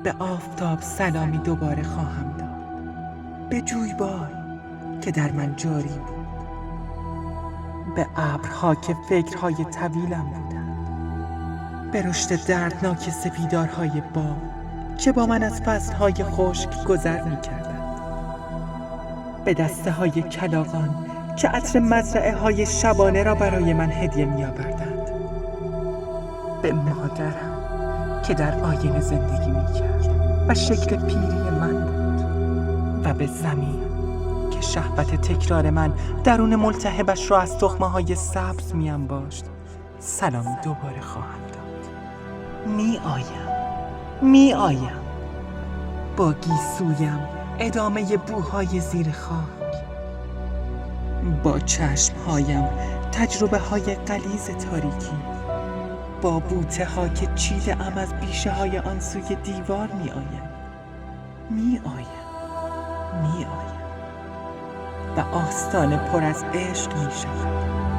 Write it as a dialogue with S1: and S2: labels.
S1: به آفتاب سلامی دوباره خواهم داد، به جویبار که در من جاری بود، به ابرها که فکرهای طویلم بودند، به رشد دردناک سپیدارهای باغ که با من از فصلهای خشک گذر می‌کردند، به دسته های کلاغان که عطر مزرعه های شبانه را برای من هدیه می‌آوردند، به مادرم که در آینه زندگی می‌کرد و شکل پیری من بود، و به زمین که شهوت تکرار من درون ملتهبش را از تخمه‌های سبز می‌انباشت سلامی دوباره خواهم داد. می آیم با گیسویم ادامه بوهای زیر خاک، با چشمهایم تجربه های غلیظ تاریکی، با بوته ها که چیده ام از بیشه های آن سوی دیوار می آیم و آستانه پر از عشق می شود.